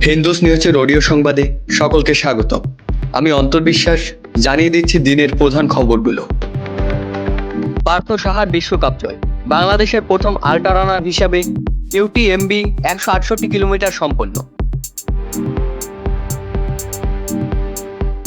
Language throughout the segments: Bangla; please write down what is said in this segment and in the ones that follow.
হিন্দুস নিউজের অডিও সংবাদে সকলকে স্বাগত। আমি অন্তর্বিশ্বাস জানিয়ে দিচ্ছি দিনের প্রধান খবরগুলো। পার্থ সাহার বিশ্বকাপ জয়। বাংলাদেশের প্রথম আল্ট্রা রানার হিসাবে ইউটিএমবি 168 কিলোমিটার সম্পন্ন।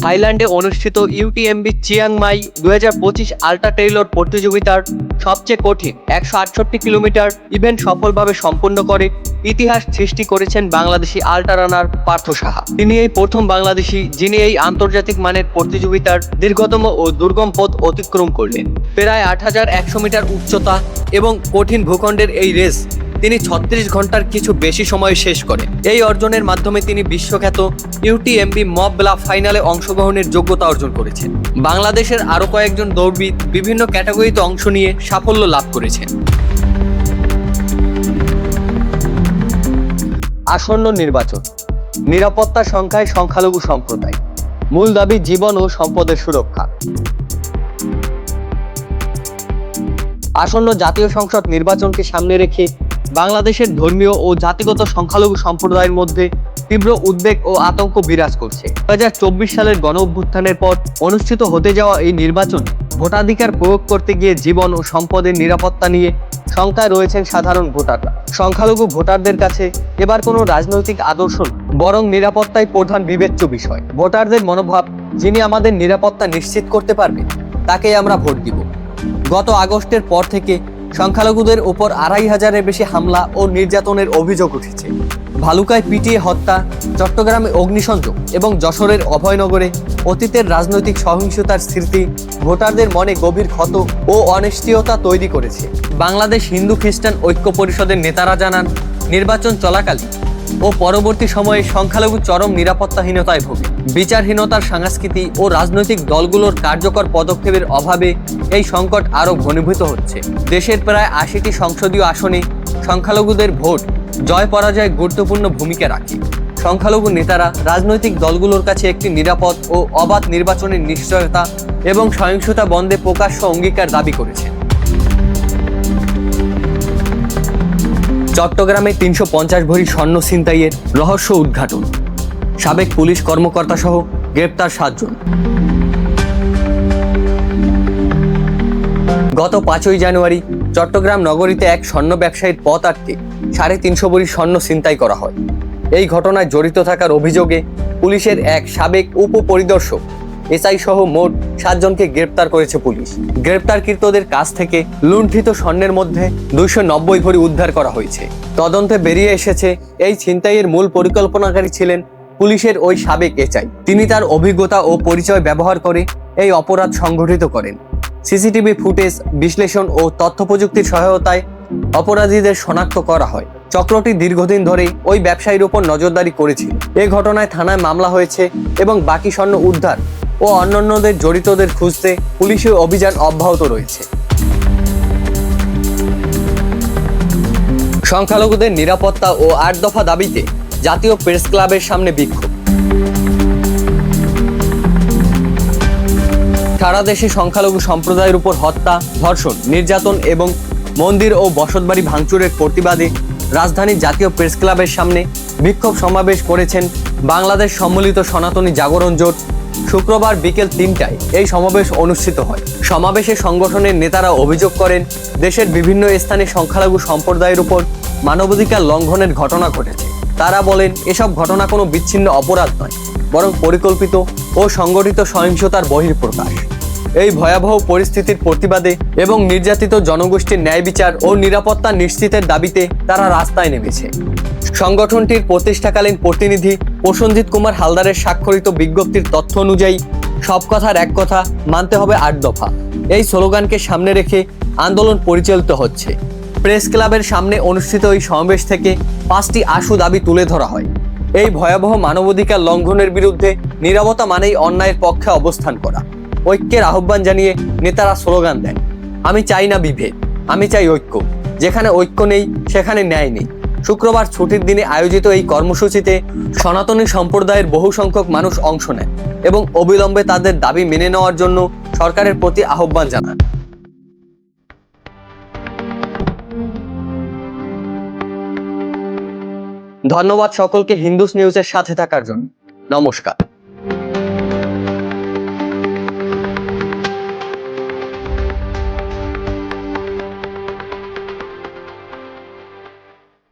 থাইল্যান্ডে অনুষ্ঠিত ইউটিএমবি চিয়াংমাই 2025 আল্ট্রা ট্রেইলর প্রতিযোগিতার সবচেয়ে কঠিন 168 কিলোমিটার ইভেন্ট সফলভাবে সম্পন্ন করে ইতিহাস সৃষ্টি করেছেন বাংলাদেশি আল্ট্রা রানার পার্থ সাহা। তিনি এই প্রথম বাংলাদেশি যিনি এই আন্তর্জাতিক মানের প্রতিযোগিতার দীর্ঘতম ও দুর্গম পথ অতিক্রম করলেন। প্রায় 8100 মিটার উচ্চতা এবং কঠিন ভূখণ্ডের এই রেস তিনি 36 ঘন্টার কিছু বেশি সময় শেষ করেন। এই অর্জনের মাধ্যমে তিনি বিশ্বখ্যাত ইউটিএমবি মব ব্লা ফাইনালে অংশগ্রহণের যোগ্যতা অর্জন করেছেন। বাংলাদেশের আরও কয়েকজন দৌড়বিদ বিভিন্ন ক্যাটাগরিতে অংশ নিয়ে সাফল্য লাভ করেছেন। আসন্ন নির্বাচন, নিরাপত্তা সংখ্যায় সংখ্যালঘু সম্প্রদায়, মূল দাবি জীবন ও সম্পদের সুরক্ষা। আসন্ন জাতীয় সংসদ নির্বাচনকে সামনে রেখে বাংলাদেশের ধর্মীয় ও জাতিগত সংখ্যালঘু সম্প্রদায়ের মধ্যে তীব্র উদ্বেগ ও আতঙ্ক বিরাজ করছে। 2024 সালের গণ অভ্যুত্থানের পর অনুষ্ঠিত হতে যাওয়া এই নির্বাচন ভোটাধিকার প্রয়োগ করতে গিয়ে জীবন ও সম্পদের নিরাপত্তা নিয়ে শঙ্কায় রয়েছেন সাধারণ ভোটাররা। সংখ্যালঘু ভোটারদের কাছে এবার কোনো রাজনৈতিক আদর্শ নয়, বরং নিরাপত্তাই প্রধান বিবেচ্য বিষয়। ভোটারদের মনোভাব, যিনি আমাদের নিরাপত্তা নিশ্চিত করতে পারবে তাকেই আমরা ভোট দিব। গত আগস্টের পর থেকে সংখ্যালঘুদের উপর 2500-এর বেশি হামলা ও নির্যাতনের অভিযোগ উঠেছে। ভালুকায় পিটিয়ে হত্যা, চট্টগ্রামে অগ্নিসংযোগ এবং যশোরের অভয়নগরে অতীতের রাজনৈতিক সহিংসতার স্মৃতি ভোটারদের মনে গভীর ক্ষত ও অনিশ্চয়তা তৈরি করেছে। বাংলাদেশ হিন্দু খ্রিস্টান ঐক্য পরিষদের নেতারা জানান, নির্বাচন চলাকালীন ও পরবর্তী সময়ে সংখ্যালঘু চরম নিরাপত্তাহীনতায় ভোগে। বিচারহীনতার সংস্কৃতি ও রাজনৈতিক দলগুলোর কার্যকর পদক্ষেপের অভাবে এই সংকট আরও ঘনীভূত হচ্ছে। দেশের প্রায় 80টি সংসদীয় আসনে সংখ্যালঘুদের ভোট জয় পরাজয় গুরুত্বপূর্ণ ভূমিকা রাখে। সংখ্যালঘু নেতারা রাজনৈতিক দলগুলোর কাছে একটি নিরাপদ ও অবাধ নির্বাচনের নিশ্চয়তা এবং সহিংসতা বন্ধে প্রকাশ্য অঙ্গীকার দাবি করেছেন। চট্টগ্রামে 350 ভরি স্বর্ণ ছিনতাইয়ের রহস্য উদ্ঘাটন। সাবেক পুলিশ কর্মকর্তা সহ গ্রেপ্তার 7 জন। গত 5ই জানুয়ারি চট্টগ্রাম নগরীতে এক স্বর্ণ ব্যবসায়ীর পথ আটকে 350 ভরি স্বর্ণ ছিনতাই করা হয়। এই ঘটনায় জড়িত থাকার অভিযোগে পুলিশের এক সাবেক উপপরিদর্শক এসআই সহ মোট 7 জনকে গ্রেপ্তার করেছে পুলিশ। গ্রেপ্তারকৃতদের কাছ থেকে লুণ্ঠিত স্বর্ণের মধ্যে 290 ভরি উদ্ধার করা হয়েছে। তদন্তে বেরিয়ে এসেছে, এই ছিনতাইয়ের মূল পরিকল্পনাকারী ছিলেন পুলিশের ওই সাবেক এসআই। তিনি তার অভিজ্ঞতা ও পরিচয় ব্যবহার করে এই অপরাধ সংগঠিত করেন। সিসিটিভি ফুটেজ বিশ্লেষণ ও তথ্য প্রযুক্তির সহায়তায় অপরাধীদের শনাক্ত করা হয়। চক্রটি দীর্ঘদিন ধরে ওই ব্যবসায়ীর উপর নজরদারি করেছিল। এ ঘটনায় থানায় মামলা হয়েছে এবং বাকি স্বর্ণ উদ্ধার ও অন্যান্যদের জড়িতদের খুঁজতে পুলিশি অভিযান অব্যাহত রয়েছে। সংখ্যালঘুদের নিরাপত্তা ও 8 দফা দাবিতে জাতীয় প্রেস ক্লাবের সামনে বিক্ষোভ। সারা দেশে সংখ্যালঘু সম্প্রদায়ের উপর হত্যা, ধর্ষণ, নির্যাতন এবং মন্দির ও বসতবাড়ি ভাঙচুরের প্রতিবাদে রাজধানীর জাতীয় প্রেস ক্লাবের সামনে বিক্ষোভ সমাবেশ করেছেন বাংলাদেশ সম্মিলিত সনাতনী জাগরণ জোট। শুক্রবার বিকেল 3টায় এই সমাবেশ অনুষ্ঠিত হয়। সমাবেশে সংগঠনের নেতারা অভিযোগ করেন, দেশের বিভিন্ন স্থানে সংখ্যালঘু সম্প্রদায়ের উপর মানবাধিকার লঙ্ঘনের ঘটনা ঘটেছে। তারা বলেন, এসব ঘটনা কোনো বিচ্ছিন্ন অপরাধ নয়, বরং পরিকল্পিত ও সংগঠিত সহিংসতার বহিঃপ্রকাশ। এই ভয়াবহ পরিস্থিতির প্রতিবাদে এবং নির্যাতিত জনগোষ্ঠীর ন্যায় বিচার ও নিরাপত্তা নিশ্চিতের দাবিতে তারা রাস্তায় নেমেছে। সংগঠনটির প্রতিষ্ঠাকালীন প্রতিনিধি প্রসেনজিৎ কুমার হালদারের স্বাক্ষরিত বিজ্ঞপ্তির তথ্য অনুযায়ী সব কথার এক কথা, মানতে হবে 8 দফা। এই স্লোগানকে সামনে রেখে আন্দোলন পরিচালিত হচ্ছে। প্রেস ক্লাবের সামনে অনুষ্ঠিত এই সমাবেশ থেকে 5টি আশু দাবি তুলে ধরা হয়। এই ভয়াবহ মানবাধিকার লঙ্ঘনের বিরুদ্ধে নীরবতা মানেই অন্যায়ের পক্ষে অবস্থান করা। ঐক্যের আহ্বান জানিয়ে নেতারা স্লোগান দেন, আমি চাই না বিভেদ, আমি চাই ঐক্য। যেখানে ঐক্য নেই সেখানে ন্যায় নেই। শুক্রবার ছুটির দিনে আয়োজিত এই কর্মসূচিতে সনাতনী সম্প্রদায়ের বহু সংখ্যক মানুষ অংশ নেন এবং অবিলম্বে তাদের দাবি মেনে নেওয়ার জন্য সরকারের প্রতি আহ্বান জানান। ধন্যবাদ সকলকে হিন্দুস নিউজের সাথে থাকার জন্য। নমস্কার।